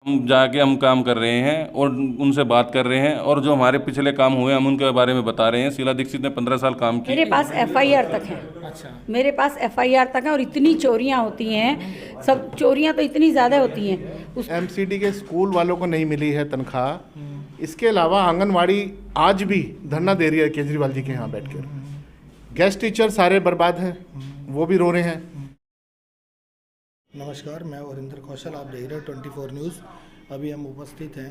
हम जाके हम काम कर रहे हैं और उनसे बात कर रहे हैं, और जो हमारे पिछले काम हुए हम उनके बारे में बता रहे हैं। शीला दीक्षित ने 15 साल काम मेरे की। पास एफआईआर तक है। अच्छा। मेरे पास एफआईआर तक है और इतनी चोरियां होती हैं, सब चोरियां तो इतनी ज़्यादा होती हैं उस एमसीडी के स्कूल वालों को नहीं मिली है तनख्वाह। इसके अलावा आंगनवाड़ी आज भी धरना दे रही है केजरीवाल जी के यहाँ बैठकर। गेस्ट टीचर सारे बर्बाद हैं, वो भी रो रहे हैं। नमस्कार, मैं वरिंदर कौशल, आप देख रहे हो 24 न्यूज़। अभी हम उपस्थित हैं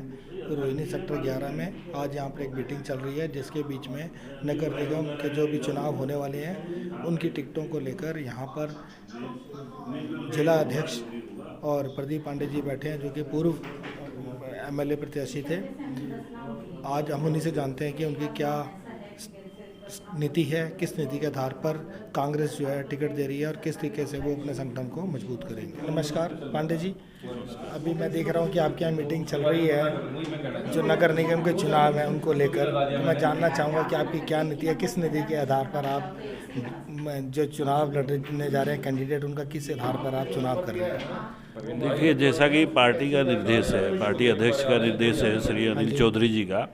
रोहिणी सेक्टर 11 में। आज यहाँ पर एक मीटिंग चल रही है जिसके बीच में नगर निगम के जो भी चुनाव होने वाले हैं उनकी टिकटों को लेकर यहाँ पर जिला अध्यक्ष और प्रदीप पांडे जी बैठे हैं जो कि पूर्व एमएलए प्रत्याशी थे। आज हम उन्हीं से जानते हैं कि उनकी क्या नीति है, किस नीति के आधार पर कांग्रेस जो है टिकट दे रही है और किस तरीके से वो अपने संगठन को मजबूत करेंगे। नमस्कार पांडे जी, अभी मैं देख रहा हूँ कि आपके यहाँ मीटिंग चल रही है जो नगर निगम के चुनाव हैं उनको लेकर। तो मैं जानना चाहूँगा कि आपकी क्या नीति है, किस नीति के आधार पर आप जो चुनाव लड़ने जा रहे हैं कैंडिडेट, उनका किस आधार पर आप चुनाव कर रहे हैं। देखिए, जैसा कि पार्टी का निर्देश है, पार्टी अध्यक्ष का निर्देश है श्री अनिल चौधरी जी का,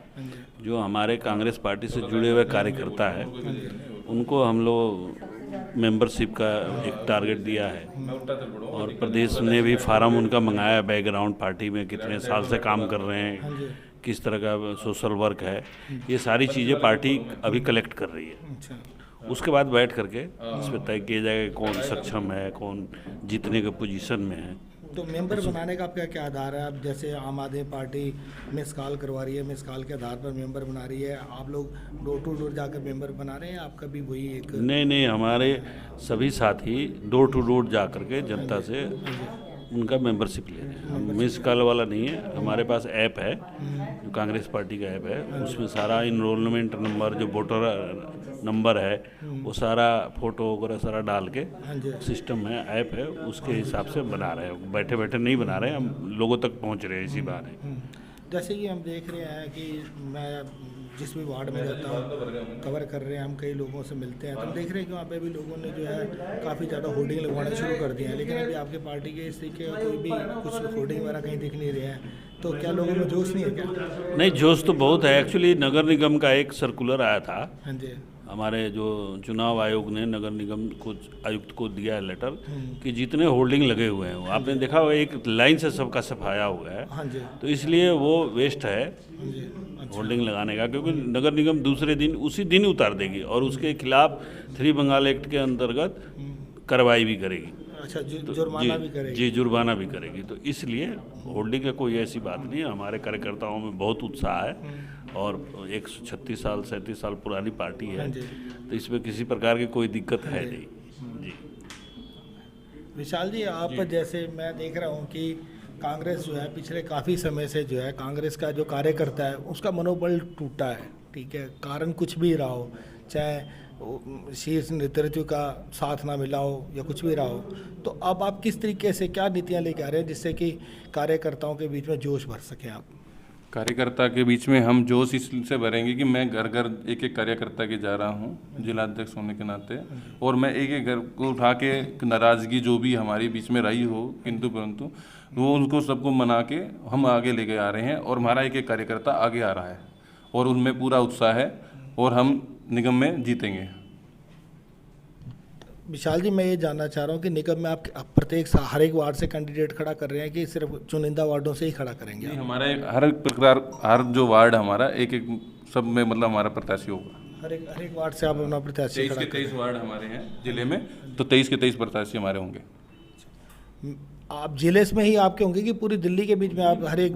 जो हमारे कांग्रेस पार्टी से जुड़े हुए कार्यकर्ता है उनको हम लोग मेंबरशिप का एक टारगेट दिया है, और प्रदेश ने भी फार्म उनका मंगाया। बैकग्राउंड पार्टी में कितने साल से काम कर रहे हैं, किस तरह का सोशल वर्क है, ये सारी चीज़ें पार्टी अभी कलेक्ट कर रही है। उसके बाद बैठ करके इस पर तय किया जाएगा कौन सक्षम है, कौन जीतने के पोजीशन में है। तो मेंबर बनाने का आपका क्या आधार है? आप जैसे आम आदमी पार्टी मिस कॉल करवा रही है, मिस कॉल के आधार पर मेंबर बना रही है, आप लोग डोर टू डोर जाकर मेंबर बना रहे हैं, आपका भी वही एक? नहीं, हमारे सभी साथी डोर टू डोर जा करके जनता से उनका मेंबरशिप ले रहे हैं। मिस कॉल वाला नहीं है, हमारे पास ऐप है जो कांग्रेस पार्टी का ऐप है, उसमें सारा इनरोलमेंट नंबर, जो वोटर नंबर है, वो सारा फोटो वगैरह सारा डाल के सिस्टम में ऐप है, उसके हिसाब से बना रहे हैं। बैठे बैठे नहीं बना रहे हैं, हम लोगों तक पहुंच रहे हैं इसी बहाने। जैसे कि हम देख रहे हैं कि मैं जिस भी वार्ड में रहता हूँ कवर कर रहे हैं, हम कई लोगों से मिलते हैं, तो हम देख रहे हैं कि वहाँ पे भी लोगों ने जो है काफ़ी ज़्यादा होर्डिंग लगवाना शुरू कर दिया है। लेकिन अभी आपके पार्टी के इस तरीके का कोई भी कुछ होर्डिंग वगैरह कहीं दिख नहीं रहे हैं, तो क्या लोगों में जोश नहीं है क्या? नहीं, जोश तो बहुत है। एक्चुअली नगर निगम का एक सर्कुलर आया था, हाँ जी, हमारे जो चुनाव आयोग ने नगर निगम को आयुक्त को दिया है लेटर कि जितने होल्डिंग लगे हुए हैं, आपने देखा होगा एक लाइन से सबका सफाया हुआ है। हाँ जी, तो इसलिए वो वेस्ट है हाँ जी, अच्छा, होल्डिंग लगाने का, क्योंकि नगर निगम दूसरे दिन उसी दिन उतार देगी और उसके खिलाफ 3 बंगाल एक्ट के अंतर्गत कार्रवाई भी करेगी। अच्छा, जुर्माना भी करेगी? जी, जुर्माना भी करेगी। तो इसलिए होल्डिंग का कोई ऐसी बात नहीं है। हमारे कार्यकर्ताओं में बहुत उत्साह है और 136 साल 37 साल पुरानी पार्टी है, तो इसमें किसी प्रकार की कोई दिक्कत है नहीं जी। विशाल जी, आप जैसे मैं देख रहा हूँ कि कांग्रेस जो है पिछले काफ़ी समय से जो है कांग्रेस का जो कार्यकर्ता है उसका मनोबल टूटा है, ठीक है, कारण कुछ भी रहा हो, चाहे शीर्ष नेतृत्व का साथ ना मिला हो या कुछ भी रहा हो, तो अब आप किस तरीके से क्या नीतियाँ लेके आ रहे हैं जिससे कि कार्यकर्ताओं के बीच में जोश भर सकें आप? कार्यकर्ता के बीच में हम जोश इससे भरेंगे कि मैं घर घर एक एक कार्यकर्ता के जा रहा हूँ जिला अध्यक्ष होने के नाते, और मैं एक एक घर को उठा के नाराज़गी जो भी हमारे बीच में रही हो किंतु परंतु वो उनको सबको मना के हम आगे लेके आ रहे हैं, और हमारा एक एक कार्यकर्ता आगे आ रहा है और उनमें पूरा उत्साह है और हम निगम में जीतेंगे। विशाल जी, मैं ये जानना चाह रहा हूँ कि निगम में आप प्रत्येक हर एक वार्ड से कैंडिडेट खड़ा कर रहे हैं कि सिर्फ चुनिंदा वार्डों से ही खड़ा करेंगे? नहीं, हमारा हर प्रकार हर जो वार्ड हमारा एक एक सब में मतलब हमारा प्रत्याशी होगा। हर एक वार्ड से आप अपना प्रत्याशी खड़ा 23 वार्ड हमारे हैं जिले में, तो 23 के 23 प्रत्याशी हमारे होंगे। आप जिले में ही आपके होंगे कि पूरी दिल्ली के बीच में आप हर एक?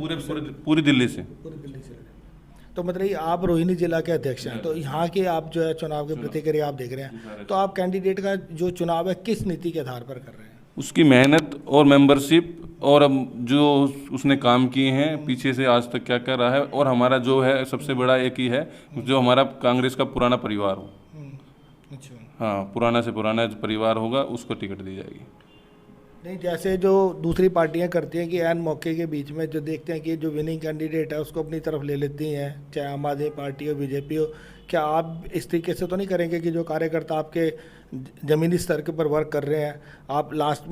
पूरी दिल्ली से। पूरी दिल्ली से। तो मतलब ये आप रोहिणी जिला के अध्यक्ष हैं, तो यहाँ के आप जो है चुनाव के प्रतिक्रिया आप देख रहे हैं, तो आप कैंडिडेट का जो चुनाव है किस नीति के आधार पर कर रहे हैं? उसकी मेहनत और मेंबरशिप, और अब जो उसने काम किए हैं पीछे से आज तक क्या कर रहा है, और हमारा जो है सबसे बड़ा एक ही है जो हमारा कांग्रेस का पुराना परिवार हो। अच्छा, हाँ, पुराना से पुराना जो परिवार होगा उसको टिकट दी जाएगी। नहीं, जैसे जो दूसरी पार्टियां करती हैं कि ऐन मौके के बीच में जो देखते हैं कि जो विनिंग कैंडिडेट है उसको अपनी तरफ ले लेती हैं, चाहे आम आदमी पार्टी हो, बीजेपी हो, क्या आप इस तरीके से तो नहीं करेंगे कि जो कार्यकर्ता आपके ज़मीनी स्तर के पर वर्क कर रहे हैं, आप लास्ट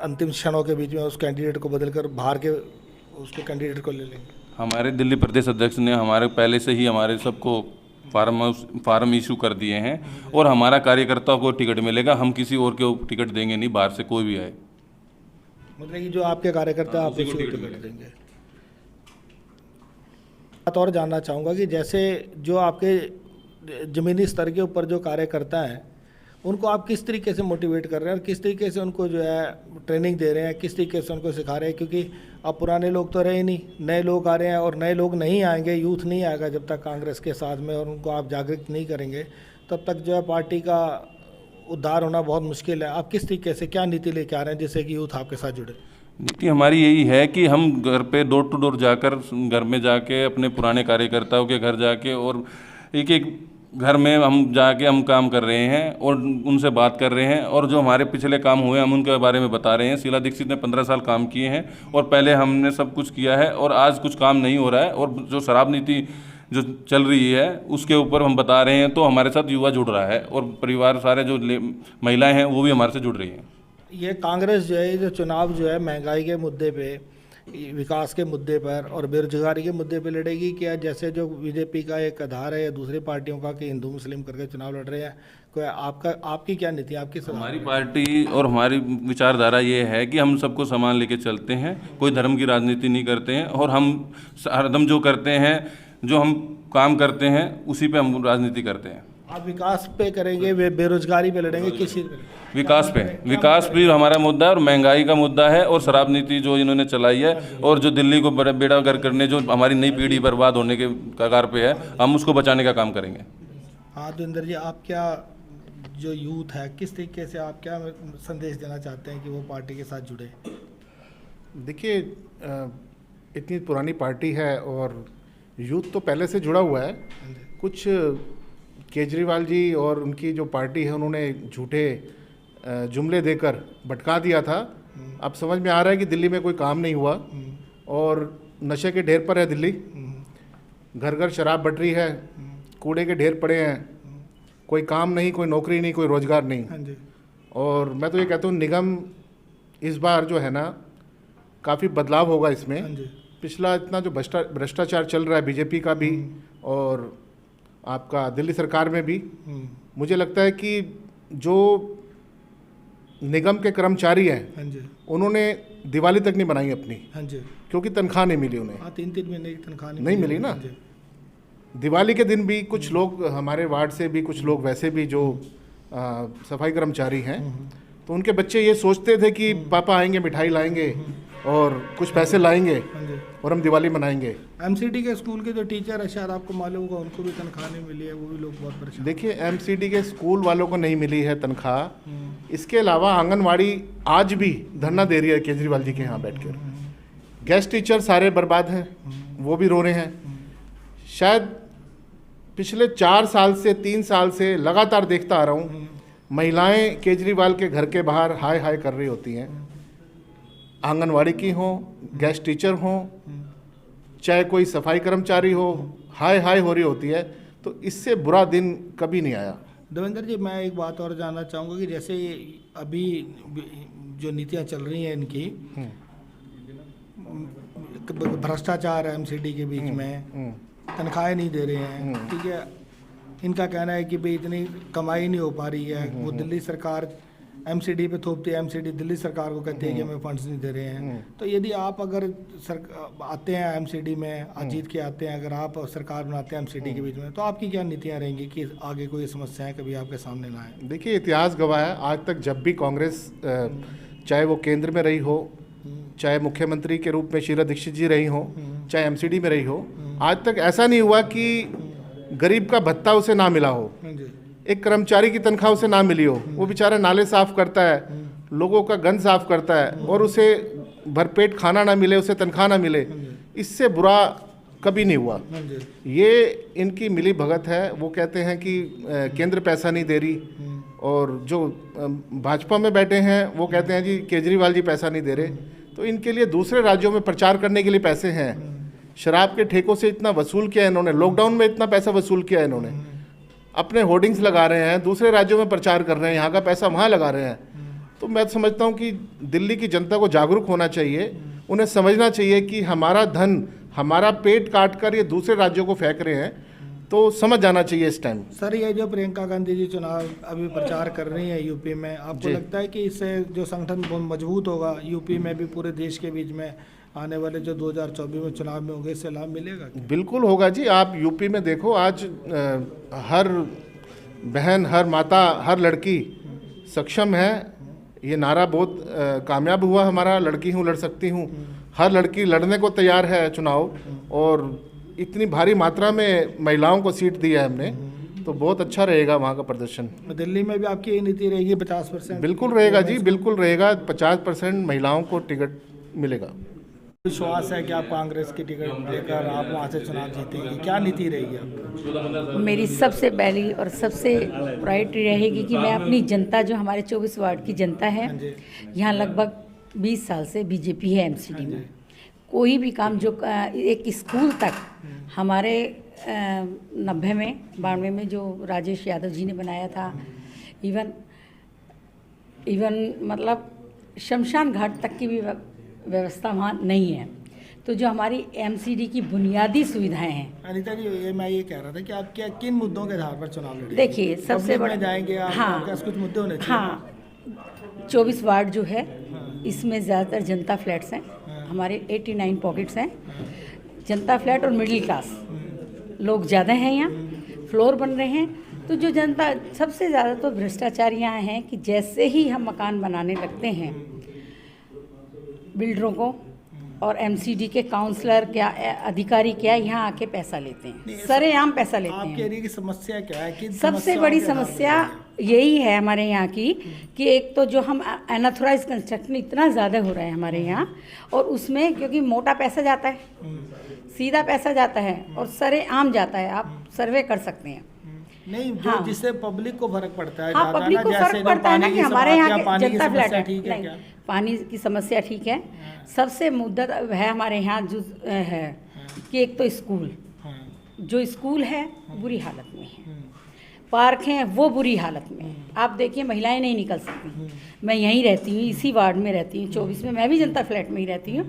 अंतिम क्षणों के बीच में उस कैंडिडेट को बदल कर बाहर के उसको कैंडिडेट को ले लेंगे? हमारे दिल्ली प्रदेश अध्यक्ष ने हमारे पहले से ही हमारे सबको फार्म इशू कर दिए हैं और हमारा कार्यकर्ताओं को टिकट मिलेगा। हम किसी और को टिकट देंगे नहीं, बाहर से कोई भी आए। मतलब कि जो आपके कार्यकर्ता आप उसी को टिकट देंगे। बात और जानना चाहूँगा कि जैसे जो आपके ज़मीनी स्तर के ऊपर जो कार्यकर्ता हैं उनको आप किस तरीके से मोटिवेट कर रहे हैं और किस तरीके से उनको जो है ट्रेनिंग दे रहे हैं, किस तरीके से उनको सिखा रहे हैं? क्योंकि अब पुराने लोग तो रहे नहीं, नए लोग आ रहे हैं और नए लोग नहीं आएंगे, यूथ नहीं आएगा जब तक कांग्रेस के साथ में और उनको आप जागरूक नहीं करेंगे तब तक जो है पार्टी का उद्धार होना बहुत मुश्किल है। आप किस तरीके से क्या नीति लेके आ रहे हैं जिससे कि यूथ आपके साथ जुड़े? नीति हमारी यही है कि हम घर पे डोर टू डोर जाकर, घर में जाके अपने पुराने कार्यकर्ताओं के घर जाके और एक एक घर में हम जाके हम काम कर रहे हैं और उनसे बात कर रहे हैं और जो हमारे पिछले काम हुए हम उनके बारे में बता रहे हैं। शीला दीक्षित ने 15 साल काम किए हैं और पहले हमने सब कुछ किया है और आज कुछ काम नहीं हो रहा है और जो शराब नीति जो चल रही है उसके ऊपर हम बता रहे हैं। तो हमारे साथ युवा जुड़ रहा है और परिवार सारे जो महिलाएं हैं वो भी हमारे से जुड़ रही हैं। ये कांग्रेस जो है जो चुनाव जो है महंगाई के मुद्दे पे, विकास के मुद्दे पर और बेरोजगारी के मुद्दे पे लड़ेगी क्या? जैसे जो बीजेपी का एक आधार है या दूसरी पार्टियों का कि हिंदू मुस्लिम करके चुनाव लड़ रहे हैं, कोई आपकी क्या नीति, आपकी सलाह? हमारी पार्टी और हमारी विचारधारा ये है कि हम सबको समान लेके चलते हैं, कोई धर्म की राजनीति नहीं करते हैं और हम हरदम जो करते हैं, जो हम काम करते हैं उसी पे हम राजनीति करते हैं। आप विकास पे करेंगे, बेरोजगारी पे लड़ेंगे, किस चीज़ पे? विकास पे, विकास भी हमारा मुद्दा है और महंगाई का मुद्दा है और शराब नीति जो इन्होंने चलाई है और जो दिल्ली को बेड़ा गर्क करने, जो हमारी नई पीढ़ी बर्बाद होने के कगार पे है, हम उसको बचाने का काम करेंगे। हाँ देवेंद्र जी, आप क्या जो यूथ है किस तरीके से आप क्या संदेश देना चाहते हैं कि वो पार्टी के साथ जुड़े? देखिए, इतनी पुरानी पार्टी है और यूथ तो पहले से जुड़ा हुआ है। कुछ केजरीवाल जी और उनकी जो पार्टी है उन्होंने झूठे जुमले देकर भटका दिया था। अब समझ में आ रहा है कि दिल्ली में कोई काम नहीं हुआ और नशे के ढेर पर है दिल्ली, घर घर शराब बट रही है, कूड़े के ढेर पड़े हैं, कोई काम नहीं, कोई नौकरी नहीं, कोई रोजगार नहीं। हाँ जी। और मैं तो ये कहता हूँ निगम इस बार जो है ना काफ़ी बदलाव होगा इसमें। हाँ जी। पिछला इतना जो भ्रष्टाचार चल रहा है बीजेपी का भी और आपका दिल्ली सरकार में भी, मुझे लगता है कि जो निगम के कर्मचारी हैं हाँ जी। उन्होंने दिवाली तक नहीं बनाई अपनी, हाँ जी। क्योंकि तनख्वाह नहीं मिली उन्हें। हाँ, 3-3 महीने की तनख्वाह नहीं मिली ना। हाँ जी। दिवाली के दिन भी कुछ लोग हमारे वार्ड से भी, कुछ लोग वैसे भी जो सफाई कर्मचारी हैं, तो उनके बच्चे ये सोचते थे कि पापा आएंगे, मिठाई लाएंगे और कुछ पैसे लाएंगे हाँ जी। और हम दिवाली मनाएंगे। एमसीडी के स्कूल के जो टीचर है, शायद आपको मालूम होगा, उनको भी तनख्वाह नहीं मिली है, वो भी लोग बहुत परेशान। देखिए, एमसीडी के स्कूल वालों को नहीं मिली है तनख्वाह। इसके अलावा आंगनवाड़ी आज भी धरना दे रही है केजरीवाल जी के यहाँ बैठकर। गेस्ट टीचर सारे बर्बाद हैं, वो भी रो रहे हैं। शायद पिछले 4 साल से 3 साल से लगातार देखता आ रहा हूँ, महिलाएं केजरीवाल के घर के बाहर हाय हाय कर रही होती हैं। आंगनवाड़ी की हो, गेस्ट टीचर हो, चाहे कोई सफाई कर्मचारी हो, हाय हाय हो रही होती है। तो इससे बुरा दिन कभी नहीं आया। देवेंद्र जी, मैं एक बात और जानना चाहूँगा कि जैसे अभी जो नीतियाँ चल रही हैं इनकी, भ्रष्टाचार है एमसीडी के बीच में, तनख्वाहें नहीं दे रहे हैं, ठीक है, इनका कहना है कि भाई इतनी कमाई नहीं हो पा रही है, वो दिल्ली सरकार एमसीडी पे थोपती है, एमसीडी दिल्ली सरकार को कहती है कि हमें फंड्स नहीं दे रहे हैं। तो यदि आप अगर आते हैं एमसीडी में, जीत के आते हैं, अगर आप सरकार बनाते हैं एमसीडी के बीच में, तो आपकी क्या नीतियाँ रहेंगी कि आगे कोई समस्याएं कभी आपके सामने ना आए? देखिए, इतिहास गवाह है, आज तक जब भी कांग्रेस चाहे वो केंद्र में रही हो, चाहे मुख्यमंत्री के रूप में शीला दीक्षित जी रही हो, चाहे एमसीडी में रही हो, आज तक ऐसा नहीं हुआ कि गरीब का भत्ता उसे ना मिला हो, एक कर्मचारी की तनख्वाह उसे ना मिली हो। वो बेचारा नाले साफ करता है, लोगों का गंद साफ करता है और उसे भरपेट खाना ना मिले, उसे तनख्वाह ना मिले, इससे बुरा कभी नहीं हुआ। ये इनकी मिली भगत है। वो कहते हैं कि केंद्र पैसा नहीं दे रही और जो भाजपा में बैठे हैं वो कहते हैं जी केजरीवाल जी पैसा नहीं दे रहे। तो इनके लिए दूसरे राज्यों में प्रचार करने के लिए पैसे हैं। शराब के ठेकों से इतना वसूल किया इन्होंने, लॉकडाउन में इतना पैसा वसूल किया इन्होंने, अपने होर्डिंग्स लगा रहे हैं, दूसरे राज्यों में प्रचार कर रहे हैं, यहाँ का पैसा वहाँ लगा रहे हैं। तो मैं समझता हूँ कि दिल्ली की जनता को जागरूक होना चाहिए उन्हें समझना चाहिए कि हमारा धन, हमारा पेट काट कर ये दूसरे राज्यों को फेंक रहे हैं, तो समझ जाना चाहिए इस टाइम। सर, ये जो प्रियंका गांधी जी चुनाव अभी प्रचार कर रही है यूपी में, आपको लगता है कि इससे जो संगठन बहुत मजबूत होगा यूपी में भी, पूरे देश के बीच में आने वाले जो 2024 में चुनाव में होंगे, इससे लाभ मिलेगा? बिल्कुल होगा जी। आप यूपी में देखो, आज हर बहन, हर माता, हर लड़की सक्षम है। ये नारा बहुत कामयाब हुआ हमारा, लड़की हूँ लड़ सकती हूँ। हर लड़की लड़ने को तैयार है चुनाव, और इतनी भारी मात्रा में महिलाओं को सीट दी है हमने, तो बहुत अच्छा रहेगा वहाँ का प्रदर्शन। दिल्ली में भी आपकी ये नीति रहेगी 50%? बिल्कुल रहेगा जी, बिल्कुल रहेगा। 50% महिलाओं को टिकट मिलेगा। विश्वास है कि आप कांग्रेस की टिकट लेकर आप वहाँ से चुनाव जीतेंगे? क्या नीति रहेगी आपकी? मेरी सबसे पहली और सबसे प्रायोरिटी रहेगी कि मैं अपनी जनता, जो हमारे 24 वार्ड की जनता है, यहाँ लगभग 20 साल से बीजेपी है एमसीडी में। कोई भी काम जो एक स्कूल तक हमारे 92 में जो राजेश यादव जी ने बनाया था, इवन मतलब शमशान घाट तक की भी व्यवस्था वहाँ नहीं है। तो जो हमारी एमसीडी की बुनियादी सुविधाएं हैं। अनीता जी, मैं ये कह रहा था कि आप क्या किन मुद्दों के आधार पर चुनाव लड़ेंगे? देखिए, सबसे बड़ा जाएंगे आप, हाँ, कुछ मुद्दे होने चाहिए। हाँ, 24 वार्ड जो है इसमें ज़्यादातर जनता फ्लैट्स हैं। हमारे 89 पॉकेट्स हैं। जनता फ्लैट और मिडिल क्लास लोग ज़्यादा हैं, यहाँ फ्लोर बन रहे हैं। तो जो जनता, सबसे ज़्यादा तो भ्रष्टाचार यहाँ है कि जैसे ही हम मकान बनाने लगते हैं, बिल्डरों को और एमसीडी के काउंसलर क्या, अधिकारी क्या, यहाँ आके पैसा लेते हैं, सरेआम पैसा लेते हैं। आपके एरिया की समस्या क्या है? सबसे बड़ी समस्या यही है हमारे यहाँ की कि एक तो जो हम अनऑथराइज कंस्ट्रक्शन इतना ज़्यादा हो रहा है हमारे यहाँ, और उसमें क्योंकि मोटा पैसा जाता है, सीधा पैसा जाता है और सरेआम जाता है। आप सर्वे कर सकते हैं। नहीं, जो जिससे पब्लिक को फर्क पड़ता है। हाँ, पब्लिक को फर्क पड़ता है ना कि हमारे यहाँ के जनता फ्लैट है। ठीक है क्या? पानी की समस्या ठीक है। सबसे मुद्दा है हमारे यहाँ जो है कि एक तो स्कूल, जो स्कूल है बुरी हालत में है, पार्क हैं वो बुरी हालत में है। आप देखिए, महिलाएं नहीं निकल सकती। मैं यहीं रहती हूँ, इसी वार्ड में रहती हूँ 24 में, मैं भी जनता फ्लैट में ही रहती हूँ,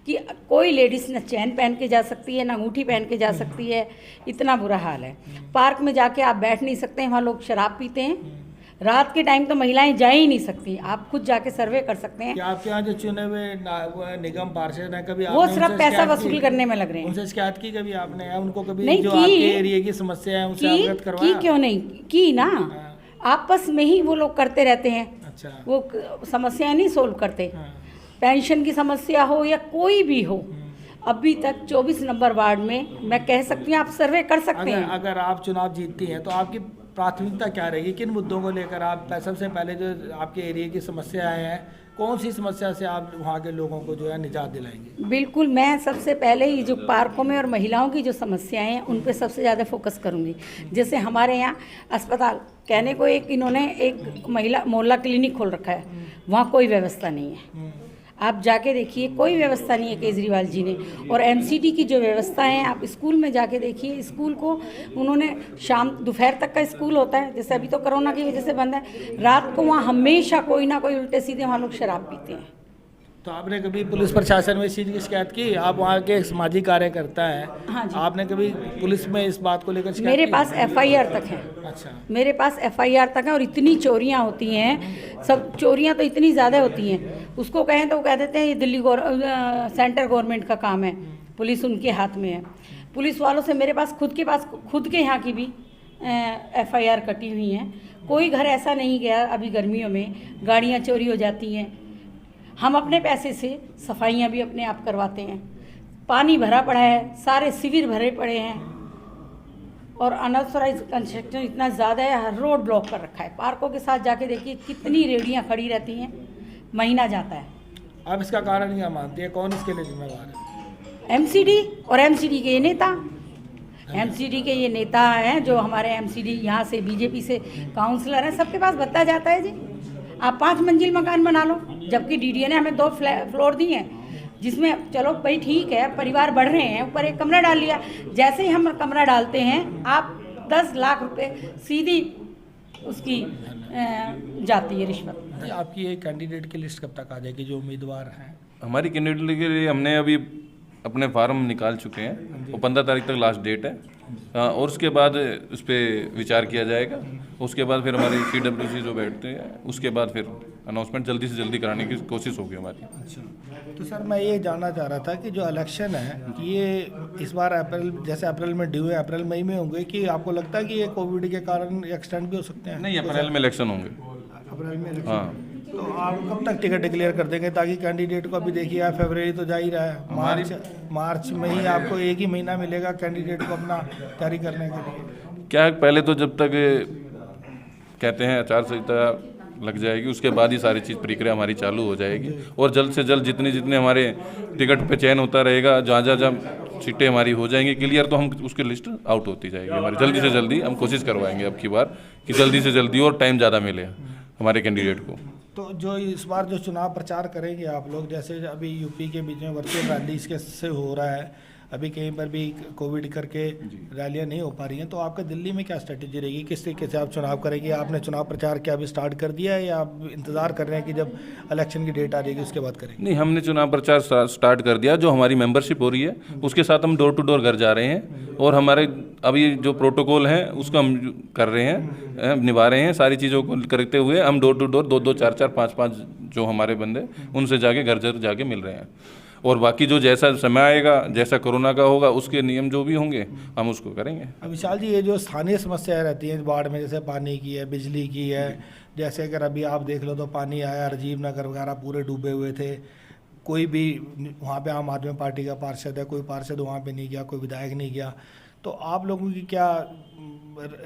कि कोई लेडीज़ न चैन पहन के जा सकती है, ना अंगूठी पहन के जा सकती है। इतना बुरा हाल है। पार्क में जाके आप बैठ नहीं सकते हैं, वहाँ लोग शराब पीते हैं। रात के टाइम तो महिलाएं जा ही नहीं सकती। आप खुद जाके सर्वे कर सकते हैं। क्या आपके यहाँ जो चुने हुए निगम पार्षद हैं, कभी वो सिर्फ पैसा वसूल करने में लग रहे हैं? उनसे शिकायत की कभी आपने, या उनको कभी नहीं जो की, आपके एरिया की समस्या है उनसे अवगत करवाया? क्यों नहीं की ना, आपस में ही वो लोग करते रहते हैं। अच्छा, वो समस्याएं नहीं सोल्व करते। पेंशन की समस्या हो या कोई भी हो, अभी तक 24 नंबर वार्ड में मैं कह सकती हूँ, आप सर्वे कर सकते हैं। अगर आप चुनाव जीतती हैं तो आपकी प्राथमिकता क्या रहेगी? किन मुद्दों को लेकर आप सबसे पहले जो आपके एरिया की समस्याएं हैं, कौन सी समस्या से आप वहाँ के लोगों को जो है निजात दिलाएंगे? बिल्कुल, मैं सबसे पहले ये जो पार्कों में और महिलाओं की जो समस्याएं हैं उन पे सबसे ज़्यादा फोकस करूँगी। जैसे हमारे यहाँ अस्पताल, कहने को एक इन्होंने एक महिला मोहल्ला क्लिनिक खोल रखा है, वहाँ कोई व्यवस्था नहीं है। आप जाके देखिए, कोई व्यवस्था नहीं है केजरीवाल जी ने। और एमसीडी की जो व्यवस्था है, आप स्कूल में जाके देखिए, स्कूल को उन्होंने शाम दोपहर तक का स्कूल होता है, जैसे अभी तो कोरोना की वजह से बंद है। रात को वहाँ हमेशा कोई ना कोई उल्टे सीधे वहाँ लोग शराब पीते हैं। तो आपने कभी पुलिस प्रशासन में इस चीज़ की शिकायत की? आप वहाँ के एक सामाजिक कार्यकर्ता हैं। हाँ जी। आपने कभी पुलिस में इस बात को लेकर शिकायत मेरे की? पास FIR तक है। अच्छा, मेरे पास FIR तक है। और इतनी चोरियां होती हैं, सब चोरियां तो इतनी ज़्यादा होती हैं, उसको कहें तो वो कह देते हैं ये दिल्ली सेंट्रल गवर्नमेंट का काम है, पुलिस उनके हाथ में है। पुलिस वालों से मेरे पास खुद के यहाँ की भी FIR कटी हुई हैं। कोई घर ऐसा नहीं गया अभी गर्मियों में, गाड़ियाँ चोरी हो जाती हैं। हम अपने पैसे से सफाइयाँ भी अपने आप करवाते हैं। पानी भरा पड़ा है, सारे शिविर भरे पड़े हैं, और अनऑथराइज कंस्ट्रक्शन इतना ज़्यादा है, हर रोड ब्लॉक कर रखा है। पार्कों के साथ जाके देखिए कितनी रेहड़ियाँ खड़ी रहती हैं, महीना जाता है। आप इसका कारण क्या मानती है? कौन इसके लिए जिम्मेवार है? एमसीडी और एमसीडी के ये नेता। एमसीडी के ये नेता हैं जो हमारे एमसीडी यहाँ से बीजेपी से काउंसलर हैं, सबके पास भत्ता जाता है जी। आप 5 मंजिल मकान बना लो, जबकि डीडीए ने हमें 2 फ्लोर दिए हैं, जिसमें चलो भाई ठीक है, परिवार बढ़ रहे हैं, ऊपर एक कमरा डाल लिया। जैसे ही हम कमरा डालते हैं, आप 10 लाख रुपए सीधी उसकी जाती है रिश्वत। आपकी ये कैंडिडेट की लिस्ट कब तक आ जाएगी, जो उम्मीदवार हैं? हमारी कैंडिडेट के लिए हमने अभी अपने फार्म निकाल चुके हैं और 15 तारीख तक लास्ट डेट है। और उसके बाद उस पर विचार किया जाएगा। उसके बाद फिर हमारी CWC जो बैठते हैं उसके बाद फिर अनाउंसमेंट जल्दी से जल्दी कराने की कोशिश होगी हमारी। अच्छा, तो सर मैं ये जानना चाह रहा था कि जो इलेक्शन है ये इस बार अप्रैल, जैसे अप्रैल में ड्यू है, अप्रैल मई में होंगे कि आपको लगता है कि ये कोविड के कारण एक्सटेंड भी हो सकते हैं? नहीं, अप्रैल में इलेक्शन होंगे। अप्रैल में इलेक्शन। हाँ। तो आप कब तक टिकट डिक्लेयर कर देंगे ताकि कैंडिडेट को, अभी देखिए आप फरवरी तो जा ही रहा है, मार्च में ही आपको एक ही महीना मिलेगा कैंडिडेट को अपना तैयारी करने के लिए? क्या है, पहले तो जब तक कहते हैं आचार संहिता लग जाएगी उसके बाद ही सारी चीज़ प्रक्रिया हमारी चालू हो जाएगी। और जल्द से जल्द जितने हमारे टिकट पे चयन होता रहेगा, जहाँ सीटें हमारी हो जाएंगी क्लियर, तो हम उसकी लिस्ट आउट होती जाएगी हमारी। जल्दी से जल्दी हम कोशिश करवाएंगे अब की बार कि जल्दी से जल्दी और टाइम ज़्यादा मिले हमारे कैंडिडेट को। तो जो इस बार जो चुनाव प्रचार करेंगे आप लोग, जैसे अभी यूपी के बीच में वर्चुअल रैली इसके से हो रहा है, अभी कहीं पर भी कोविड करके रैलियां नहीं हो पा रही हैं, तो आपका दिल्ली में क्या स्ट्रेटेजी रहेगी? किस तरीके से आप चुनाव करेंगे? आपने चुनाव प्रचार क्या अभी स्टार्ट कर दिया है या आप इंतज़ार कर रहे हैं कि जब इलेक्शन की डेट आ जाएगी उसके बाद करेंगे? नहीं, हमने चुनाव प्रचार स्टार्ट कर दिया। जो हमारी मेंबरशिप हो रही है उसके साथ हम डोर टू डोर घर जा रहे हैं और हमारे अभी जो प्रोटोकॉल हैं उसको हम कर रहे हैं, निभा रहे हैं। सारी चीज़ों को करते हुए हम डोर टू डोर 2-2, 4-4, 5-5 जो हमारे बंदे उनसे जाके घर जाके मिल रहे हैं। और बाकी जो जैसा समय आएगा, जैसा कोरोना का होगा, उसके नियम जो भी होंगे हम उसको करेंगे। अब विशाल जी, ये जो स्थानीय समस्याएं रहती हैं बाढ़ में, जैसे पानी की है, बिजली की है, जैसे अगर अभी आप देख लो तो पानी आया, राजीव नगर वगैरह पूरे डूबे हुए थे, कोई भी वहाँ पे आम आदमी पार्टी का पार्षद है, कोई पार्षद वहाँ पे नहीं गया, कोई विधायक नहीं गया, तो आप लोगों की क्या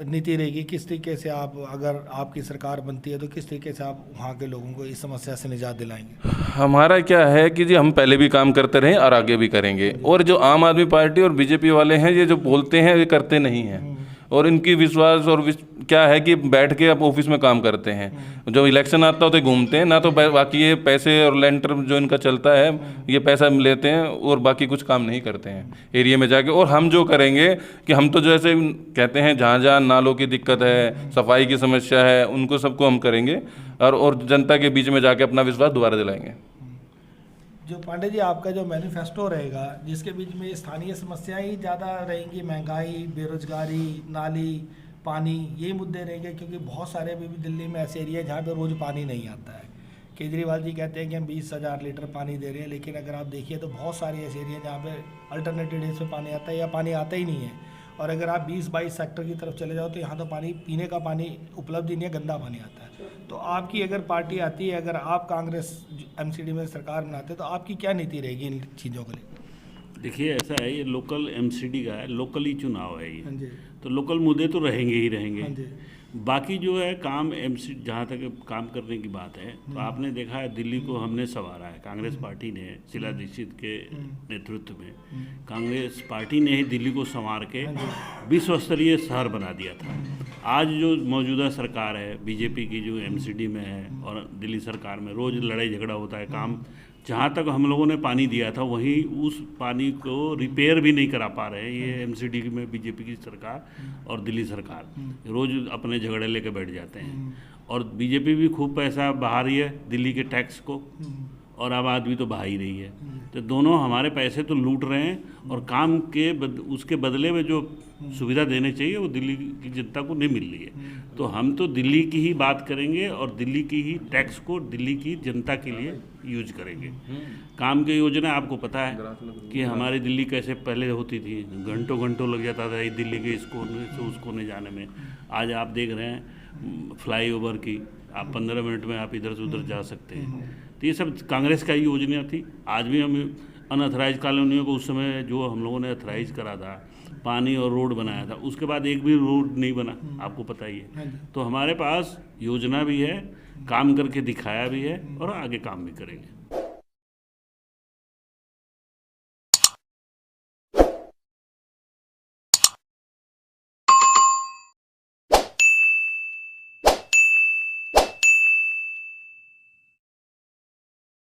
नीति रहेगी? किस तरीके से आप, अगर आपकी सरकार बनती है तो किस तरीके से आप वहाँ के लोगों को इस समस्या से निजात दिलाएंगे? हमारा क्या है कि जी हम पहले भी काम करते रहे और आगे भी करेंगे। और जो आम आदमी पार्टी और बीजेपी वाले हैं, ये जो बोलते हैं ये करते नहीं हैं। और इनकी विश्वास और क्या है कि बैठ के अब ऑफिस में काम करते हैं। जब इलेक्शन आता है तो घूमते हैं ना, तो बाकी ये पैसे और लेंटर जो इनका चलता है ये पैसा लेते हैं और बाकी कुछ काम नहीं करते हैं एरिया में जाके। और हम जो करेंगे कि हम तो जैसे कहते हैं जहाँ जहाँ नालों की दिक्कत है, सफाई की समस्या है, उनको सबको हम करेंगे और जनता के बीच में जाके अपना विश्वास दोबारा दिलाएंगे। जो पांडे जी, आपका जो मैनिफेस्टो रहेगा जिसके बीच में स्थानीय समस्याएं ही ज़्यादा रहेंगी, महंगाई, बेरोजगारी, नाली, पानी, ये मुद्दे रहेंगे, क्योंकि बहुत सारे अभी भी दिल्ली में ऐसे एरिया जहाँ पे रोज़ पानी नहीं आता है। केजरीवाल जी कहते हैं कि हम 20,000 लीटर पानी दे रहे हैं, लेकिन अगर आप देखिए तो बहुत सारे ऐसे एरिया जहाँ पे अल्टरनेटिव डेज में पानी आता है या पानी आता ही नहीं है। और अगर आप 20-22 सेक्टर की तरफ चले जाओ तो यहाँ तो पानी, पीने का पानी उपलब्ध ही नहीं है, गंदा पानी आता है। तो आपकी अगर पार्टी आती है, अगर आप कांग्रेस MCD में सरकार बनाते तो आपकी क्या नीति रहेगी इन चीज़ों को लेकर? देखिए, ऐसा है, ये लोकल MCD का है, लोकली चुनाव है हाँ ये, जी। तो लोकल मुद्दे तो रहेंगे ही रहेंगे। हाँ जी। बाकी जो है काम MC, जहाँ तक काम करने की बात है, तो आपने देखा है दिल्ली को हमने संवारा है, कांग्रेस पार्टी ने शीला दीक्षित के नेतृत्व में कांग्रेस पार्टी ने ही दिल्ली को संवार के विश्व स्तरीय शहर बना दिया था। आज जो मौजूदा सरकार है बीजेपी की, जो MCD में है और दिल्ली सरकार में रोज़ लड़ाई झगड़ा होता है। काम जहाँ तक हम लोगों ने पानी दिया था वहीं उस पानी को रिपेयर भी नहीं करा पा रहे हैं ये MCD में बीजेपी की सरकार और दिल्ली सरकार। रोज़ अपने झगड़े लेके बैठ जाते हैं और बीजेपी भी खूब पैसा बहा रही है दिल्ली के टैक्स को और आम आदमी तो बहा ही रही है। तो दोनों हमारे पैसे तो लूट रहे हैं और काम के उसके बदले में जो सुविधा देने चाहिए वो दिल्ली की जनता को नहीं मिल रही है। तो हम तो दिल्ली की ही बात करेंगे और दिल्ली की ही टैक्स को दिल्ली की जनता के लिए यूज करेंगे। काम की योजना आपको पता है कि हमारी दिल्ली कैसे पहले होती थी, घंटों घंटों लग जाता था दिल्ली के इस कोने से उस कोने जाने में। आज आप देख रहे हैं फ्लाईओवर की, आप 15 मिनट में आप इधर से उधर जा सकते हैं। तो ये सब कांग्रेस का ही योजना थी। आज भी हम अनऑथराइज कॉलोनियों को उस समय जो हम लोगों ने अथराइज करा था, पानी और रोड बनाया था, उसके बाद एक भी रोड नहीं बना, आपको पता ही है। तो हमारे पास योजना भी है, काम करके दिखाया भी है और आगे काम भी करेंगे।